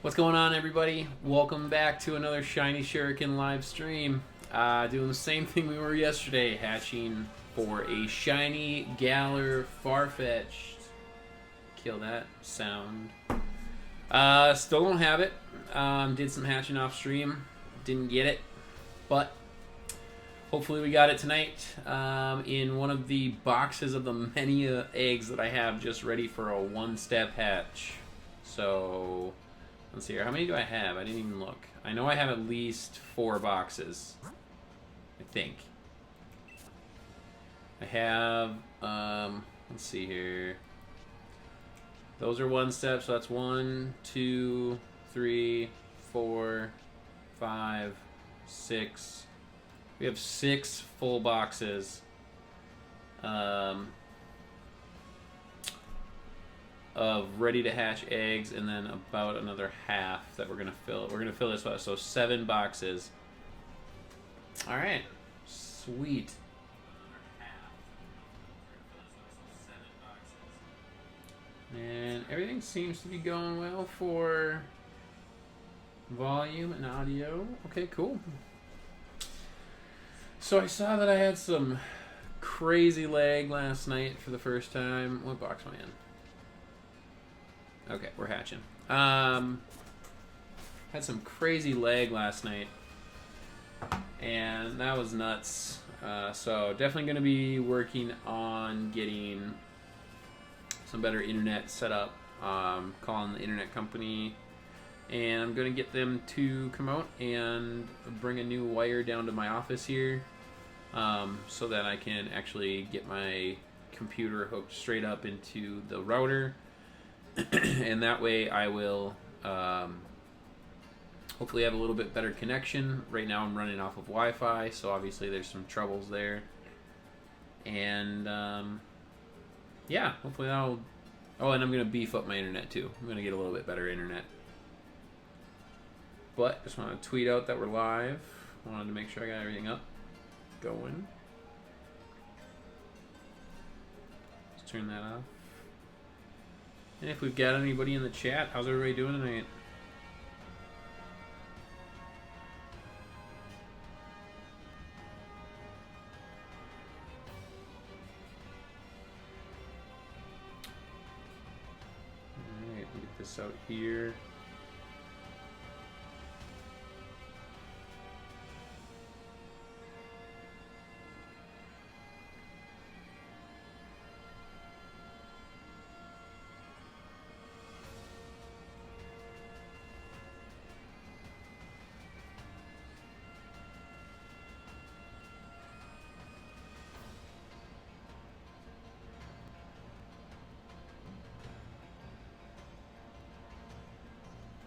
What's going on, everybody? Welcome back to another Shiny Shuriken live stream. Doing the same thing we were yesterday, hatching for a shiny Galar Farfetch'd. Kill that sound. Still don't have it. Did some hatching off stream. Didn't get it, but hopefully we got it tonight in one of the boxes of the many eggs that I have just ready for a one-step hatch. So let's see here. How many do I have? I didn't even look. I know I have at least 4 boxes. I think. I have, let's see here. Those are one step, so that's 1, 2, 3, 4, 5, 6. We have 6 full boxes. Of ready to hatch eggs, and then about another half that we're gonna fill. We're gonna fill this up, so 7 boxes. All right, sweet. And everything seems to be going well for volume and audio. Okay, cool. So I saw that I had some crazy lag last night for the first time. What box am I in? Okay, we're hatching. Had some crazy lag last night, and that was nuts. So definitely going to be working on getting some better internet set up. Calling the internet company, and I'm going to get them to come out and bring a new wire down to my office here, so that I can actually get my computer hooked straight up into the router. And that way I will hopefully have a little bit better connection. Right now I'm running off of Wi-Fi, so obviously there's some troubles there. And yeah, hopefully that'll... Oh, and I'm going to beef up my internet too. I'm going to get a little bit better internet. But just want to tweet out that we're live. Wanted to make sure I got everything up. Going. Let's turn that off. And if we've got anybody in the chat, how's everybody doing tonight? Alright, we'll get this out here.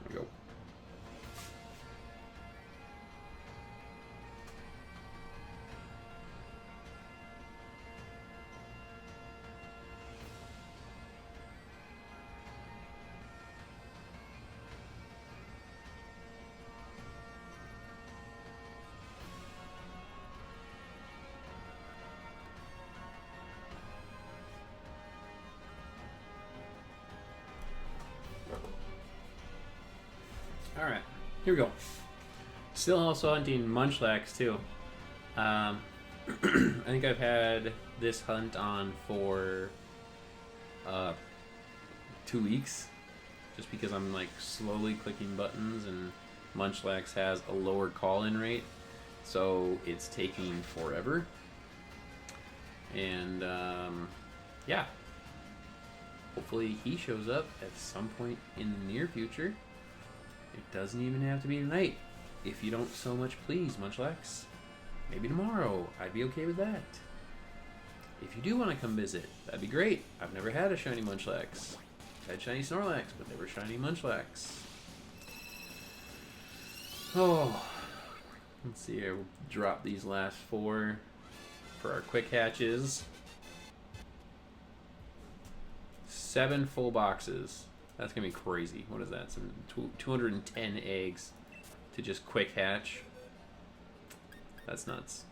There we go. Alright, here we go. Still also hunting Munchlax too. I think I've had this hunt on for 2 weeks, just because I'm like slowly clicking buttons, and Munchlax has a lower call-in rate, so it's taking forever. And yeah, hopefully he shows up at some point in the near future. It doesn't even have to be tonight, if you don't so much please, Munchlax. Maybe tomorrow. I'd be okay with that. If you do want to come visit, that'd be great. I've never had a shiny Munchlax. I've had shiny Snorlax, but never shiny Munchlax. Oh, let's see here. We'll drop these last 4 for our quick hatches. 7 full boxes. That's going to be crazy. What is that? Some 210 eggs to just quick hatch. That's nuts.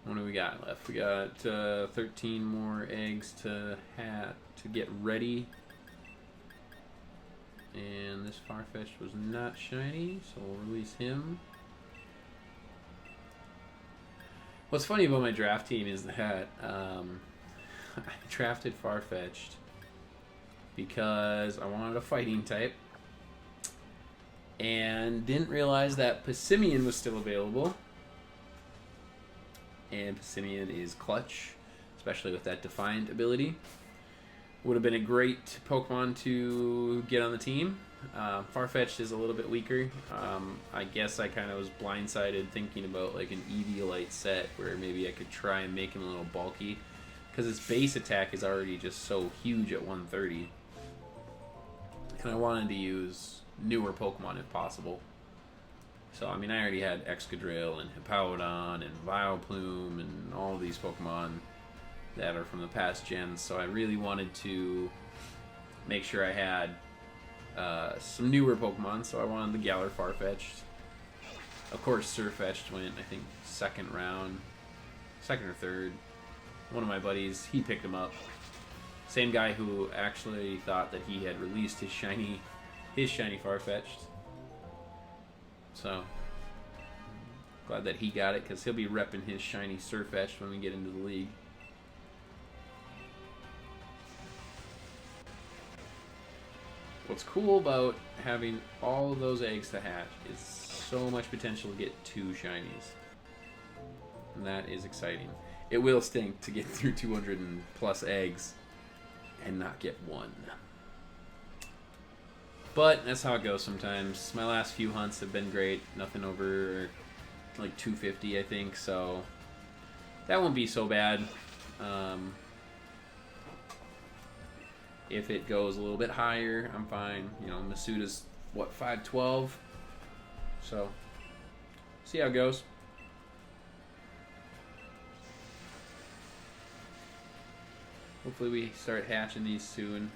What do we got left? We got 13 more eggs to get ready. And this Farfetch'd was not shiny, so we'll release him. What's funny about my draft team is that I drafted Farfetch'd because I wanted a fighting type and didn't realize that Pokèmon was still available. And Pokèmon is clutch, especially with that Defiant ability. Would have been a great Pokemon to get on the team. Farfetch'd is a little bit weaker. I guess I kind of was blindsided thinking about like an Eviolite set where maybe I could try and make him a little bulky, because his base attack is already just so huge at 130. And I wanted to use newer Pokemon if possible. So, I mean, I already had Excadrill and Hippowdon and Vileplume and all these Pokemon that are from the past gens, so I really wanted to make sure I had some newer Pokemon, so I wanted the Galar Farfetch'd. Of course, Surfetch'd went, I think, second or third. One of my buddies, he picked him up. Same guy who actually thought that he had released his shiny Farfetch'd. So, glad that he got it, because he'll be repping his shiny Surfetch'd when we get into the league. What's cool about having all of those eggs to hatch is so much potential to get 2 shinies. And that is exciting. It will stink to get through 200 and plus eggs and not get 1. But that's how it goes sometimes. My last few hunts have been great. Nothing over like 250, I think, so that won't be so bad. If it goes a little bit higher, I'm fine. You know, Masuda's, what, 512? So, see how it goes. Hopefully we start hatching these soon.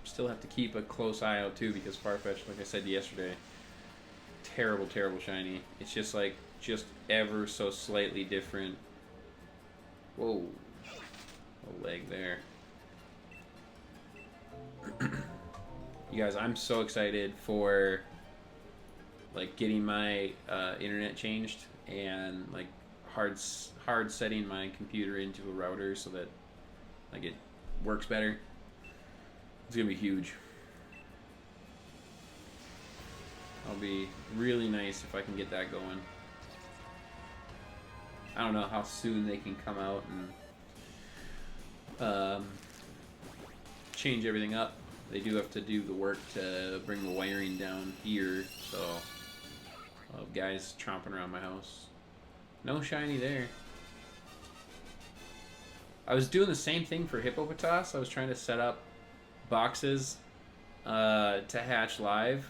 Still have to keep a close eye out too, because Farfetch'd, like I said yesterday, terrible shiny. It's just like ever so slightly different. Whoa, a leg there. You guys, I'm so excited for like getting my internet changed and like hard setting my computer into a router so that like it works better. It's gonna be huge. It'll be really nice if I can get that going. I don't know how soon they can come out and change everything up. They do have to do the work to bring the wiring down here, so guys tromping around my house. No shiny there. I was doing the same thing for Hippopotas. I was trying to set up boxes to hatch live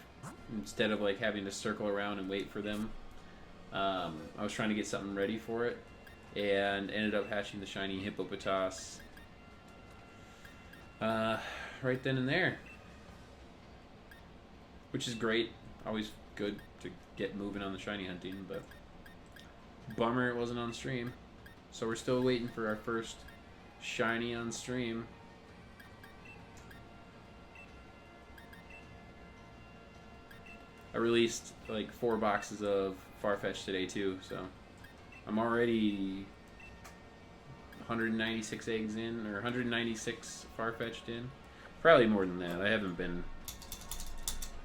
instead of like having to circle around and wait for them. I was trying to get something ready for it and ended up hatching the shiny Hippopotas right then and there, which is great. Always good to get moving on the shiny hunting, but bummer it wasn't on stream. So we're still waiting for our first shiny on stream. I released like 4 boxes of Farfetch'd today too, so I'm already 196 eggs in, or 196 Farfetch'd in. Probably more than that. I haven't been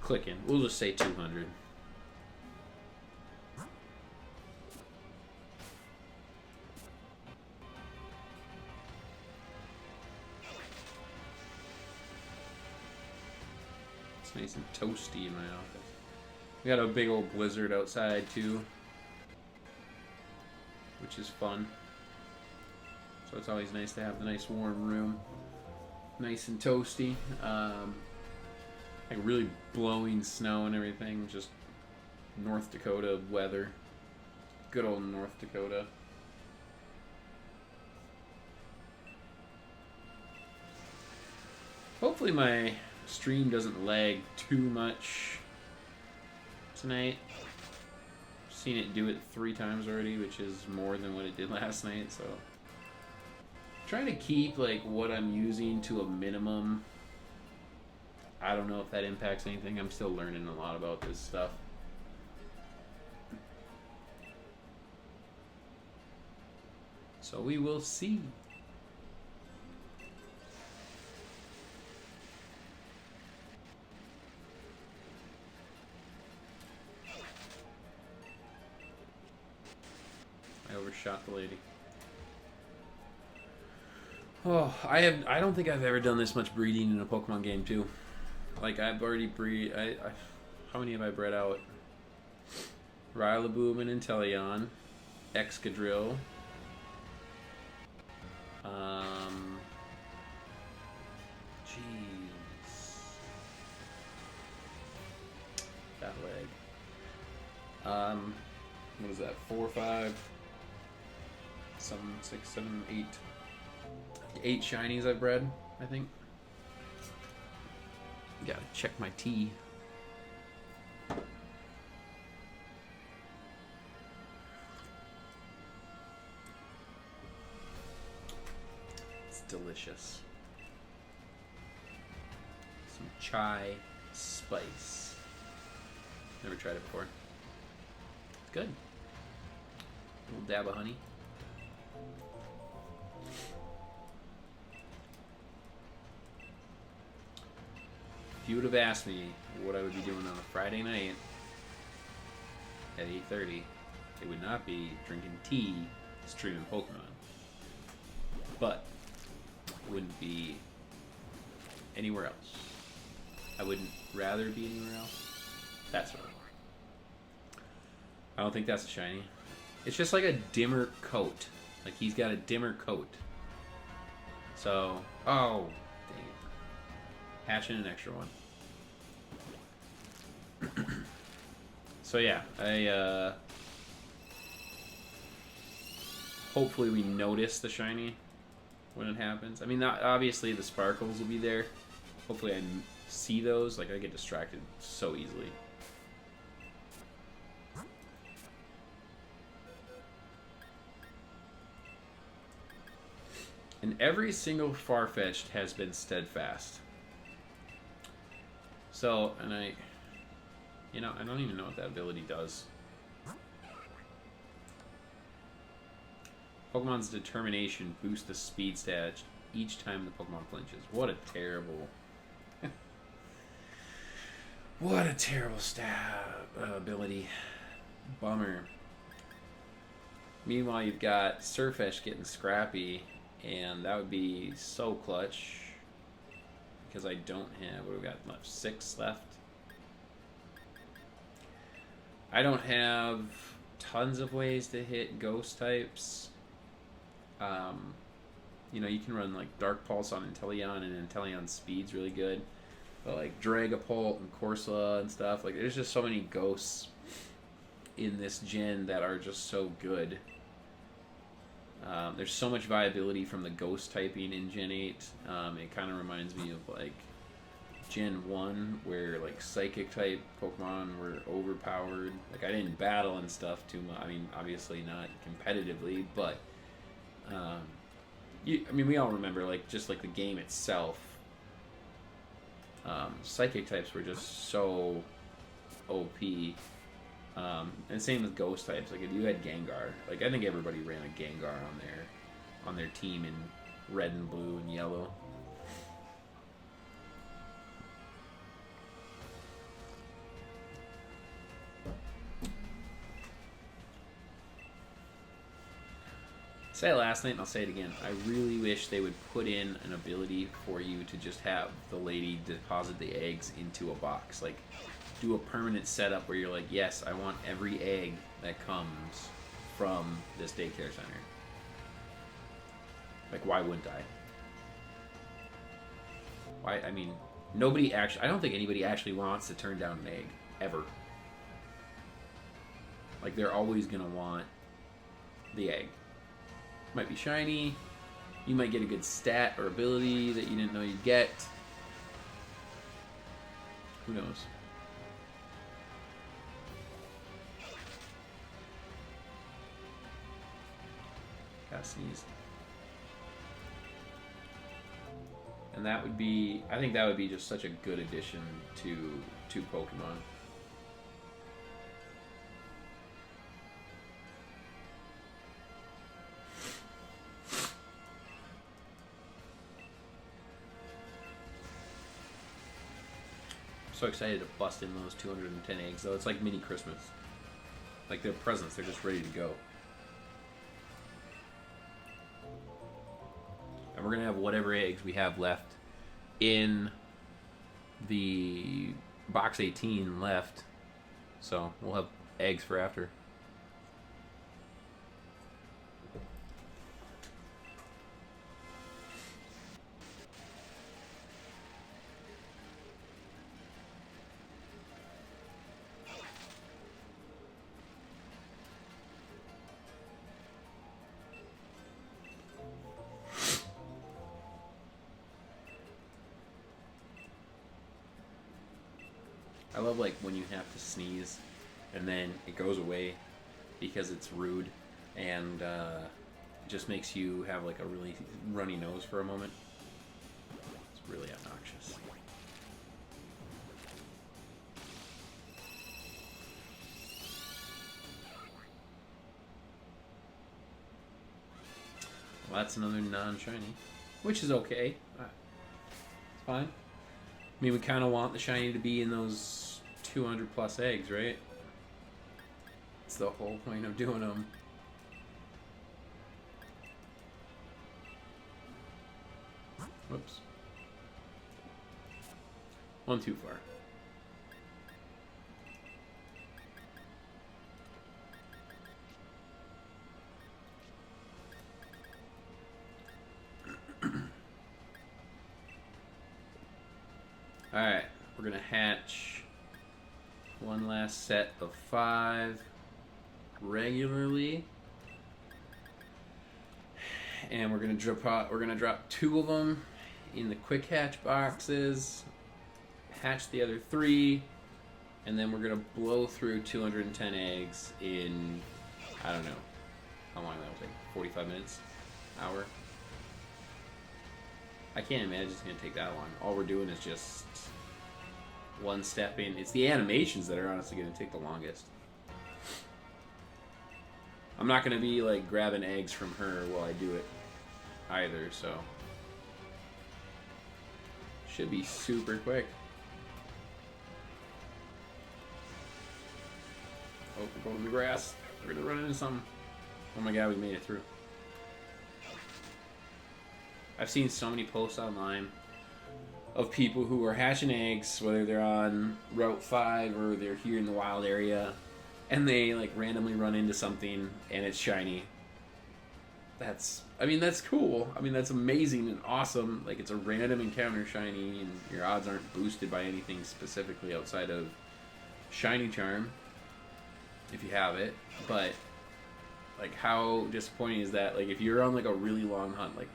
clicking. We'll just say 200. It's nice and toasty in my office. We got a big old blizzard outside too, which is fun. So it's always nice to have the nice warm room, nice and toasty. Like really blowing snow and everything. Just North Dakota weather. Good old North Dakota. Hopefully my stream doesn't lag too much tonight. Seen it do it 3 times already, which is more than what it did last night, so trying to keep like what I'm using to a minimum. I don't know if that impacts anything. I'm still learning a lot about this stuff. So we will see. I overshot the lady. Oh, I don't think I've ever done this much breeding in a Pokemon game too. Like I've already how many have I bred out? Rillaboom and Inteleon, Excadrill. Jeez. That leg. What is that? 4, 5, 7, 6, 7, 8. 8 shinies I've bred, I think. Gotta check my tea. It's delicious. Some chai spice. Never tried it before. It's good. A little dab of honey. If you would have asked me what I would be doing on a Friday night at 8:30, it would not be drinking tea, streaming Pokemon. But it wouldn't be anywhere else. I wouldn't rather be anywhere else. That's what I want. I don't think that's a shiny. It's just like a dimmer coat. Like he's got a dimmer coat. So, oh, dang it. Hatching an extra one. So yeah, hopefully we notice the shiny when it happens. I mean, obviously the sparkles will be there. Hopefully I see those. Like, I get distracted so easily. And every single Farfetch'd has been steadfast. So, and I don't even know what that ability does. Pokemon's determination boosts the speed stat each time the Pokemon flinches. What a terrible... what a terrible ability. Bummer. Meanwhile, you've got Surfetch'd getting scrappy, and that would be so clutch. Because I don't have... what do we got left? 6 left? I don't have tons of ways to hit ghost types. You can run like Dark Pulse on Inteleon, and Inteleon's speed's really good. But like Dragapult and Corsola and stuff, like there's just so many ghosts in this gen that are just so good. There's so much viability from the ghost typing in Gen 8. It kind of reminds me of like Gen 1, where like psychic type Pokemon were overpowered. Like I didn't battle and stuff too much. I mean, obviously not competitively, but we all remember like just like the game itself. Psychic types were just so OP. And same with ghost types. Like if you had Gengar, like I think everybody ran a Gengar on their team in red and blue and yellow. I said it last night and I'll say it again. I really wish they would put in an ability for you to just have the lady deposit the eggs into a box. Like, do a permanent setup where you're like, yes, I want every egg that comes from this daycare center. Like, why wouldn't I? Why? I mean, nobody actually... I don't think anybody actually wants to turn down an egg. Ever. Like, they're always going to want the egg. Might be shiny. You might get a good stat or ability that you didn't know you'd get. Who knows? Gotta sneeze. And that would be, I think that would be just such a good addition to Pokemon. So excited to bust in those 210 eggs, though. It's like mini Christmas. Like they're presents, they're just ready to go. And we're gonna have whatever eggs we have left in the box 18 left. So we'll have eggs for after. I love like when you have to sneeze and then it goes away because it's rude and it just makes you have like a really runny nose for a moment. It's really obnoxious. Well, that's another non-shiny, which is okay. It's fine. I mean, we kind of want the shiny to be in those 200 plus eggs, right? It's the whole point of doing them. Whoops. One too far. Alright, we're gonna hatch one last set of 5 regularly. And we're gonna drop 2 of them in the quick hatch boxes, hatch the other 3, and then we're gonna blow through 210 eggs in, I don't know how long that will take, 45 minutes, hour. I can't imagine it's going to take that long. All we're doing is just one step in. It's the animations that are honestly going to take the longest. I'm not going to be like grabbing eggs from her while I do it either, so should be super quick. Oh, we're going to the grass. We're going to run into something. Oh my god, we made it through. I've seen so many posts online of people who are hatching eggs, whether they're on Route 5 or they're here in the wild area, and they like randomly run into something and it's shiny. I mean, that's cool. I mean, that's amazing and awesome. Like, it's a random encounter shiny, and your odds aren't boosted by anything specifically outside of Shiny Charm, if you have it. But, like, how disappointing is that? Like, if you're on, like, a really long hunt, like,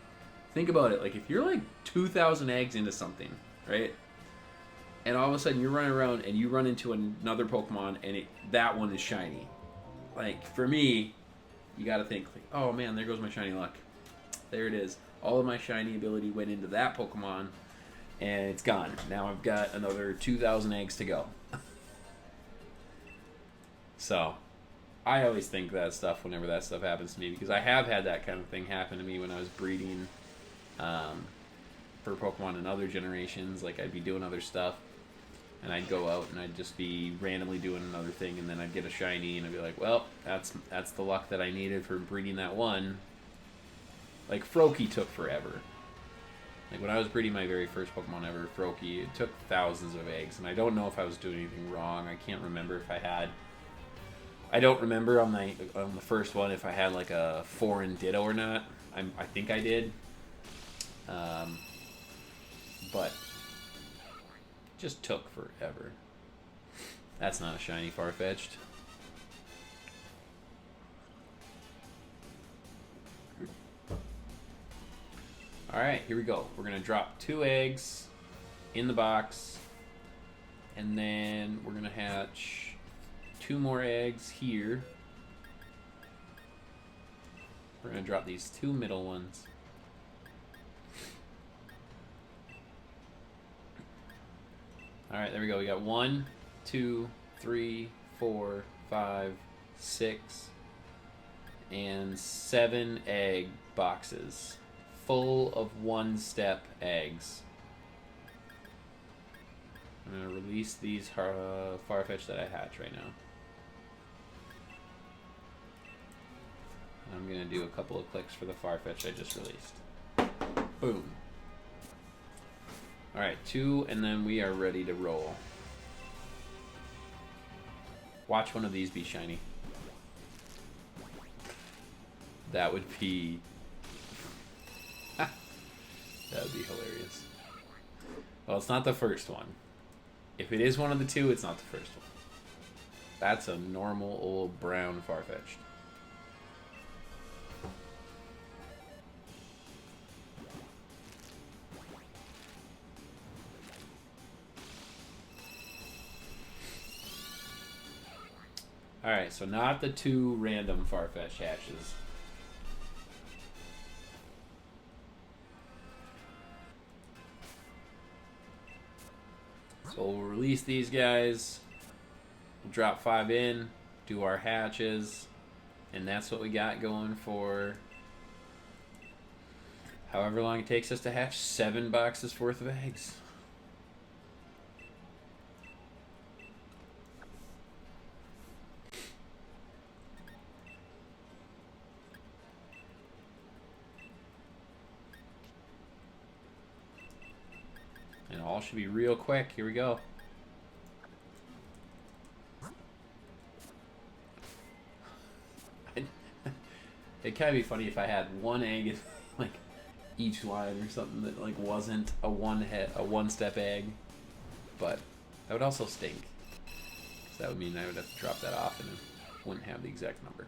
think about it. Like, if you're, like, 2,000 eggs into something, right? And all of a sudden you're running around and you run into another Pokemon and that one is shiny. Like, for me, you gotta think, like, oh man, there goes my shiny luck. There it is. All of my shiny ability went into that Pokemon and it's gone. Now I've got another 2,000 eggs to go. So, I always think that stuff whenever that stuff happens to me, because I have had that kind of thing happen to me when I was breeding for Pokemon in other generations. Like, I'd be doing other stuff and I'd go out and I'd just be randomly doing another thing, and then I'd get a shiny and I'd be like, well, that's the luck that I needed for breeding that one. Like, Froakie took forever. Like, when I was breeding my very first Pokemon ever, Froakie, it took thousands of eggs, and I don't know if I was doing anything wrong. I can't remember if I had... I don't remember on the first one if I had like a foreign Ditto or not. I think I did. But just took forever. That's not a shiny Farfetch'd. Alright, here we go. We're going to drop 2 eggs in the box. And then we're going to hatch 2 more eggs here. We're going to drop these 2 middle ones. Alright, there we go. We got 1, 2, 3, 4, 5, 6, and 7 egg boxes. Full of 1-step eggs. I'm going to release these Farfetch'd that I hatch right now. I'm going to do a couple of clicks for the Farfetch'd I just released. Boom. Alright, 2, and then we are ready to roll. Watch one of these be shiny. That would be... that would be hilarious. Well, it's not the first one. If it is one of the 2, it's not the first one. That's a normal old brown Farfetch'd. Alright, so not the 2 random Farfetch'd hatches. So we'll release these guys, we'll drop 5 in, do our hatches, and that's what we got going for however long it takes us to hatch 7 boxes worth of eggs. And all should be real quick. Here we go. It'd kind of be funny if I had 1 egg in like each line or something that like wasn't a one-step egg, but that would also stink. So that would mean I would have to drop that off and it wouldn't have the exact number.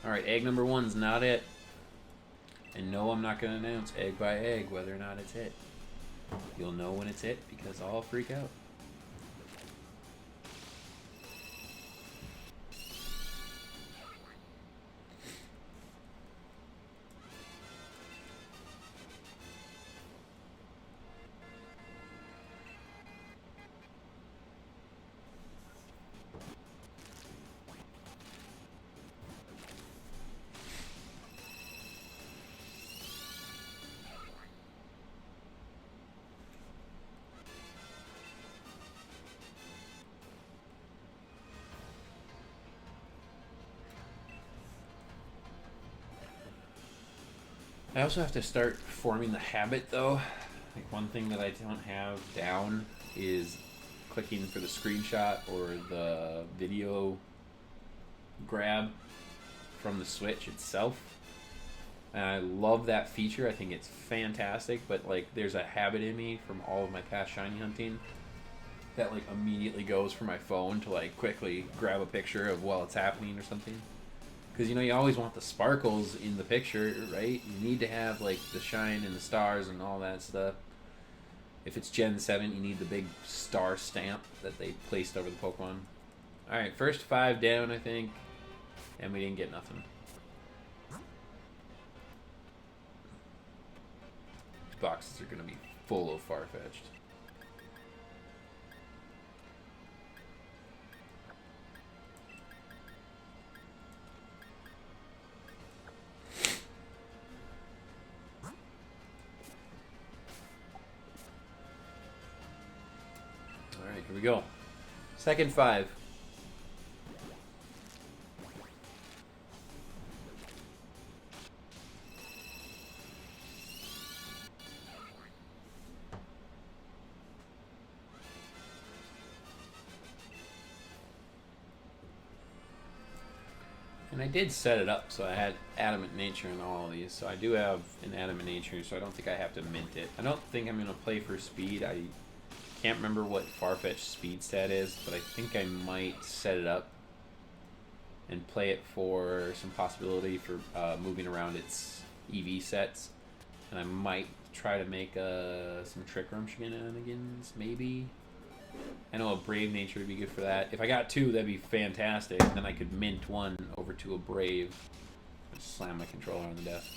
All right, egg number 1's not it. And no, I'm not going to announce egg by egg whether or not it's it. You'll know when it's it because I'll freak out. I also have to start forming the habit though. Like one thing that I don't have down is clicking for the screenshot or the video grab from the Switch itself. And I love that feature. I think it's fantastic, but like there's a habit in me from all of my past shiny hunting that like immediately goes for my phone to like quickly grab a picture of while it's happening or something. Because, you know, you always want the sparkles in the picture, right? You need to have, like, the shine and the stars and all that stuff. If it's Gen 7, you need the big star stamp that they placed over the Pokemon. Alright, first 5 down, I think. And we didn't get nothing. These boxes are going to be full of Farfetch'd. Here we go. Second 5. And I did set it up so I had Adamant Nature in all of these. So I do have an Adamant Nature, so I don't think I have to mint it. I don't think I'm going to play for speed. I can't remember what Farfetch'd speed stat is, but I think I might set it up and play it for some possibility for moving around its EV sets. And I might try to make some Trick Room shenanigans, maybe. I know a Brave Nature would be good for that. If I got 2, that'd be fantastic. Then I could mint 1 over to a Brave. Just slam my controller on the desk.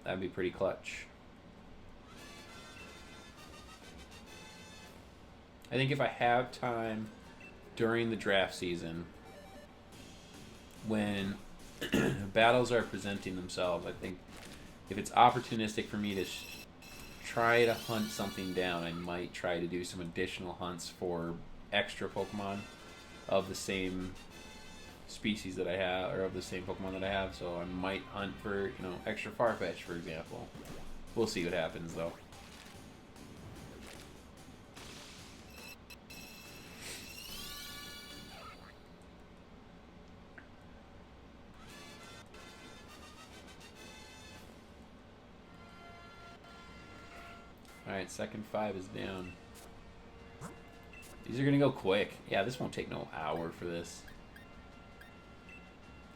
That'd be pretty clutch. I think if I have time during the draft season, when battles are presenting themselves, I think if it's opportunistic for me to try to hunt something down, I might try to do some additional hunts for extra Pokemon of the same species that I have, or of the same Pokemon that I have. So I might hunt for, extra Farfetch'd, for example. We'll see what happens, though. Alright, second 5 is down. These are gonna go quick. Yeah, this won't take no hour for this.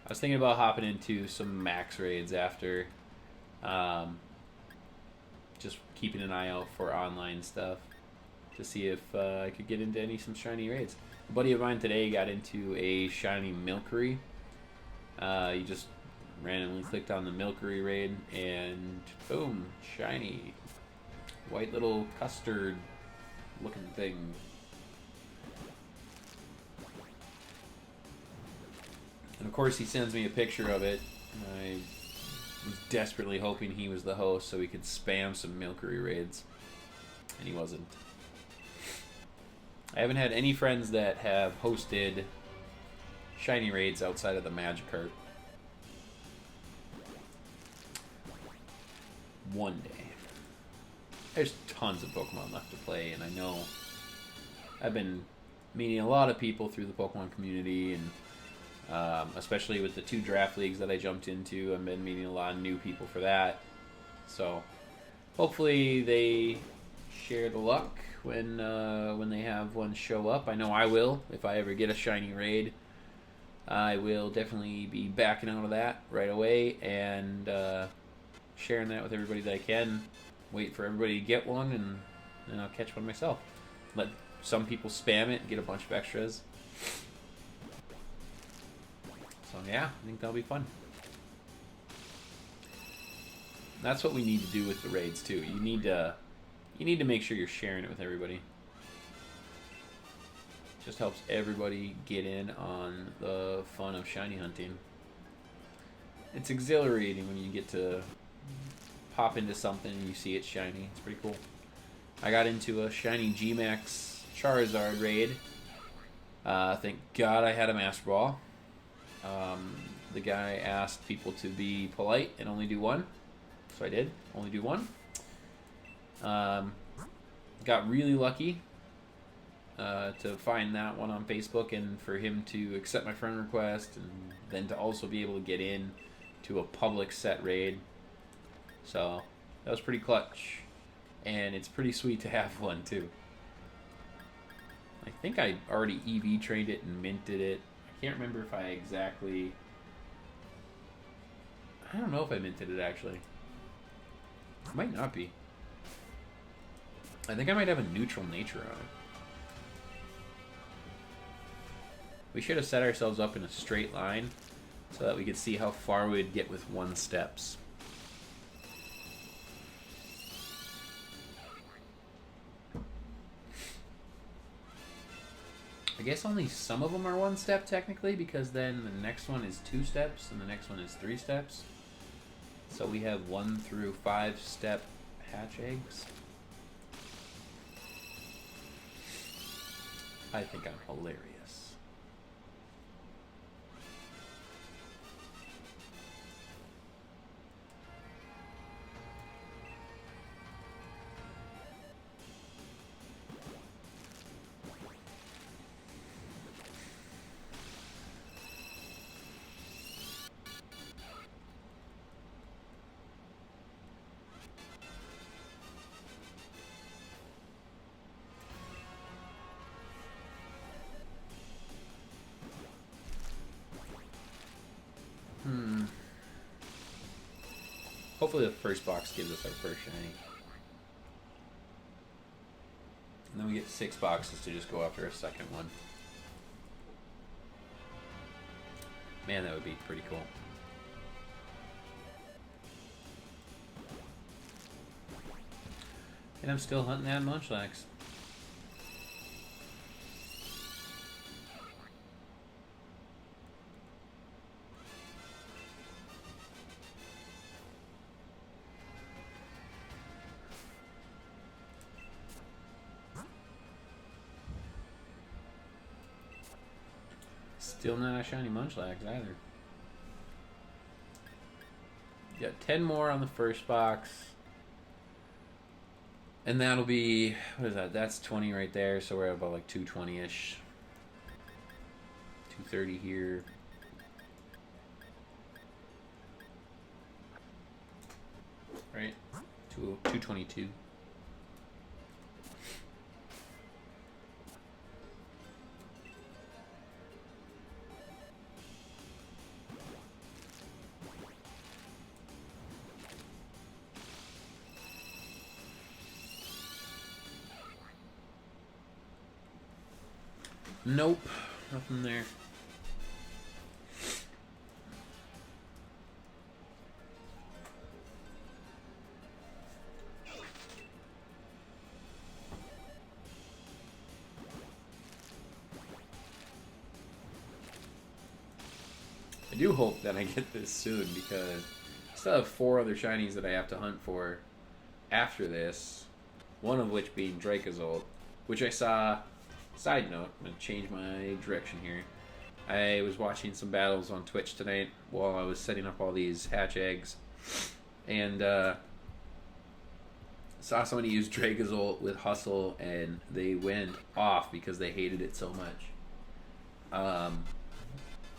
I was thinking about hopping into some max raids after. Just keeping an eye out for online stuff to see if I could get into some shiny raids. A buddy of mine today got into a shiny Milcery. He just randomly clicked on the Milcery raid and boom, shiny. White little custard looking thing. And of course he sends me a picture of it. I was desperately hoping he was the host so we could spam some Milcery raids. And he wasn't. I haven't had any friends that have hosted shiny raids outside of the Magikarp. One day. There's tons of Pokemon left to play, and I know I've been meeting a lot of people through the Pokemon community, and especially with the 2 draft leagues that I jumped into, I've been meeting a lot of new people for that. So hopefully they share the luck when they have one show up. I know I will. If I ever get a shiny raid, I will definitely be backing out of that right away and sharing that with everybody that I can. Wait for everybody to get one, and then I'll catch one myself. Let some people spam it and get a bunch of extras. So yeah, I think that'll be fun. That's what we need to do with the raids too. You need to make sure you're sharing it with everybody. Just helps everybody get in on the fun of shiny hunting. It's exhilarating when you get to pop into something and you see it shiny. It's pretty cool. I got into a shiny G-Max Charizard raid. Thank God I had a Master Ball. The guy asked people to be polite and only do 1. So I did. Only do 1. Got really lucky to find that one on Facebook and for him to accept my friend request and then to also be able to get in to a public set raid. So that was pretty clutch, and it's pretty sweet to have one too. I think I already EV trained it and minted it. I can't remember if I exactly... I don't know if I minted it actually. It might not be. I think I might have a neutral nature on it. We should have set ourselves up in a straight line so that we could see how far we'd get with 1 steps. I guess only some of them are 1 step technically, because then the next one is 2 steps and the next one is 3 steps. So we have 1 through 5 step hatch eggs. I think I'm hilarious. Hopefully the first box gives us our first shiny. And then we get 6 boxes to just go after a second one. Man, that would be pretty cool. And I'm still hunting that Munchlax. Still not a shiny Munchlax either. Got 10 more on the first box. And that'll be, what is that? That's 20 right there, so we're at about like 220-ish. 230 here. Right? 222. Nope, nothing there. I do hope that I get this soon because I still have 4 other shinies that I have to hunt for after this. One of which being Dracozolt, which I saw. Side note, I'm going to change my direction here. I was watching some battles on Twitch tonight while I was setting up all these hatch eggs. And saw somebody use Dracozolt with Hustle and they went off because they hated it so much.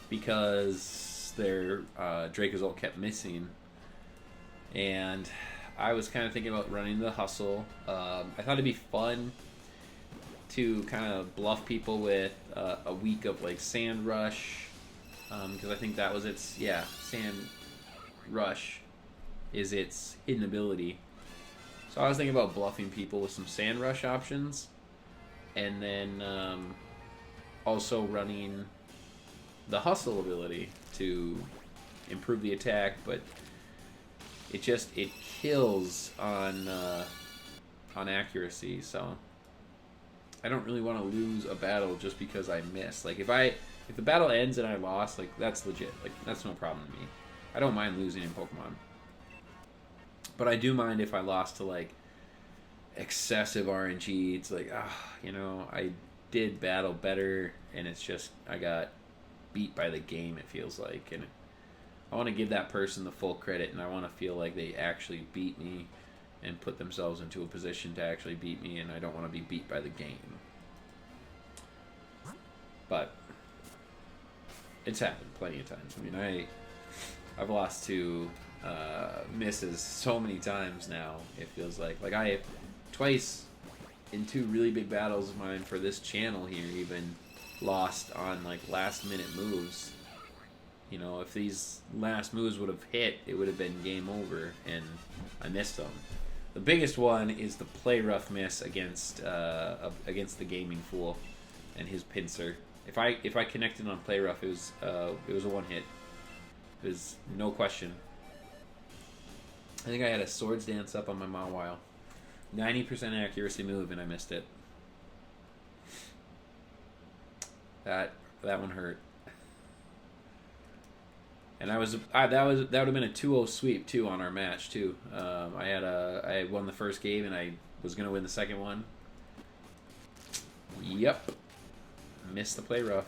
Because their Dracozolt kept missing. And I was kind of thinking about running the Hustle. I thought it'd be fun to kind of bluff people with a week of like Sand Rush, because I think that was its, yeah, Sand Rush is its hidden ability. So I was thinking about bluffing people with some Sand Rush options, and then also running the Hustle ability to improve the attack, but it kills on accuracy, so I don't really want to lose a battle just because I missed. Like, if the battle ends and I lost, like, that's legit. Like, that's no problem to me. I don't mind losing in Pokemon. But I do mind if I lost to, like, excessive RNG. It's like, you know, I did battle better, and it's just, I got beat by the game, it feels like. And I want to give that person the full credit, and I want to feel like they actually beat me and put themselves into a position to actually beat me, and I don't want to be beat by the game. But it's happened plenty of times. I mean, I've lost to misses so many times now, it feels like. Like, I have twice in 2 really big battles of mine for this channel here even lost on, like, last-minute moves. You know, if these last moves would have hit, it would have been game over, and I missed them. The biggest one is the play rough miss against the Gaming Fool and his pincer. If I connected on play rough, it was a one hit. It was no question. I think I had a Swords Dance up on my Mawile. 90% accuracy move, and I missed it. That one hurt. And that would have been a 2-0 sweep too on our match too. I won the first game and I was gonna win the second one. Yep, missed the play rough.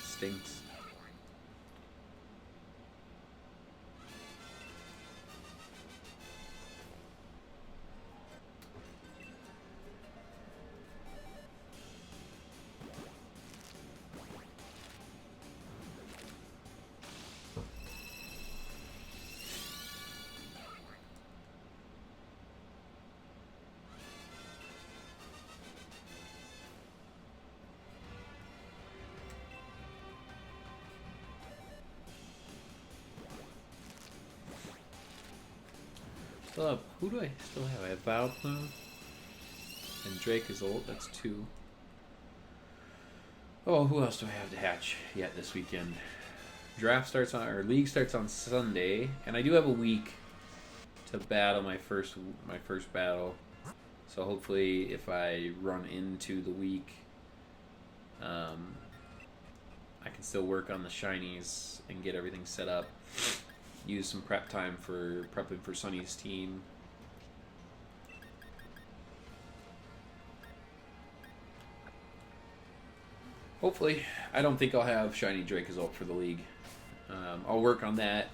Stinks. Still have, who do I still have? I have Vileplume and Drake is old. That's 2. Oh, who else do I have to hatch yet this weekend? Draft starts on, or league starts on Sunday, and I do have a week to battle my first battle. So hopefully, if I run into the week, I can still work on the shinies and get everything set up. Use some prep time for prepping for Sunny's team. Hopefully, I don't think I'll have shiny Dracozolt for the league. I'll work on that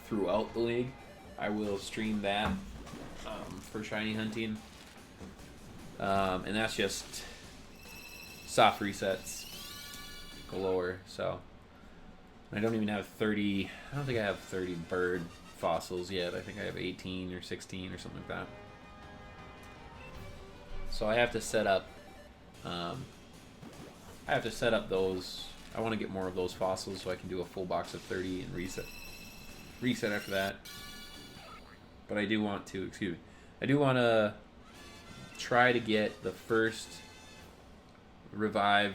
throughout the league. I will stream that for shiny hunting, and that's just soft resets galore. So I don't even have 30. I don't think I have 30 bird fossils yet. I think I have 18 or 16 or something like that. So I have to set up. I have to set up those. I want to get more of those fossils so I can do a full box of 30 and reset after that. But I do want to, I do want to try to get the first revive.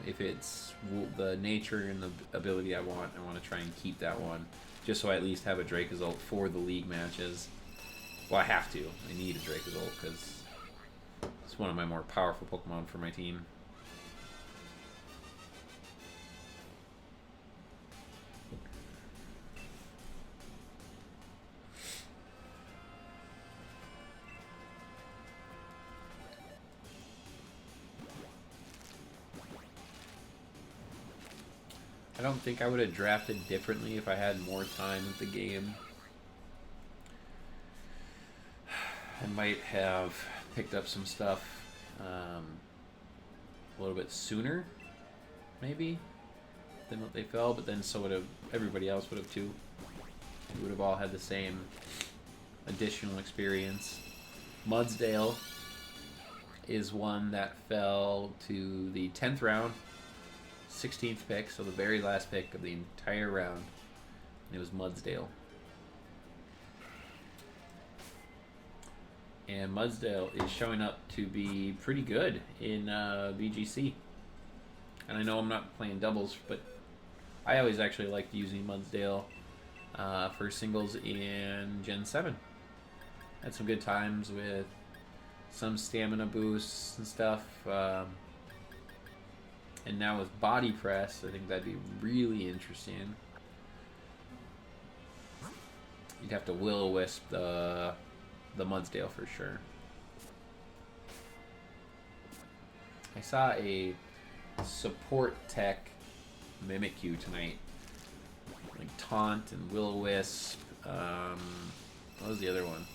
If it's the nature and the ability I want to try and keep that one, just so I at least have a Dracozolt for the league matches. Well, I have to. I need a Dracozolt because it's one of my more powerful Pokemon for my team. I don't think I would have drafted differently if I had more time with the game. I might have picked up some stuff a little bit sooner, maybe, than what they fell, but then so would have everybody else would have too. We would have all had the same additional experience. Mudsdale is one that fell to the 10th round. 16th pick, so the very last pick of the entire round, and it was Mudsdale. And Mudsdale is showing up to be pretty good in VGC. And I know I'm not playing doubles, but I always actually liked using Mudsdale for singles in Gen 7. Had some good times with some stamina boosts and stuff. And now with body press, I think that'd be really interesting. You'd have to will-o-wisp the Mudsdale for sure. I saw a support tech Mimikyu tonight. Like Taunt and will-o-wisp. What was the other one?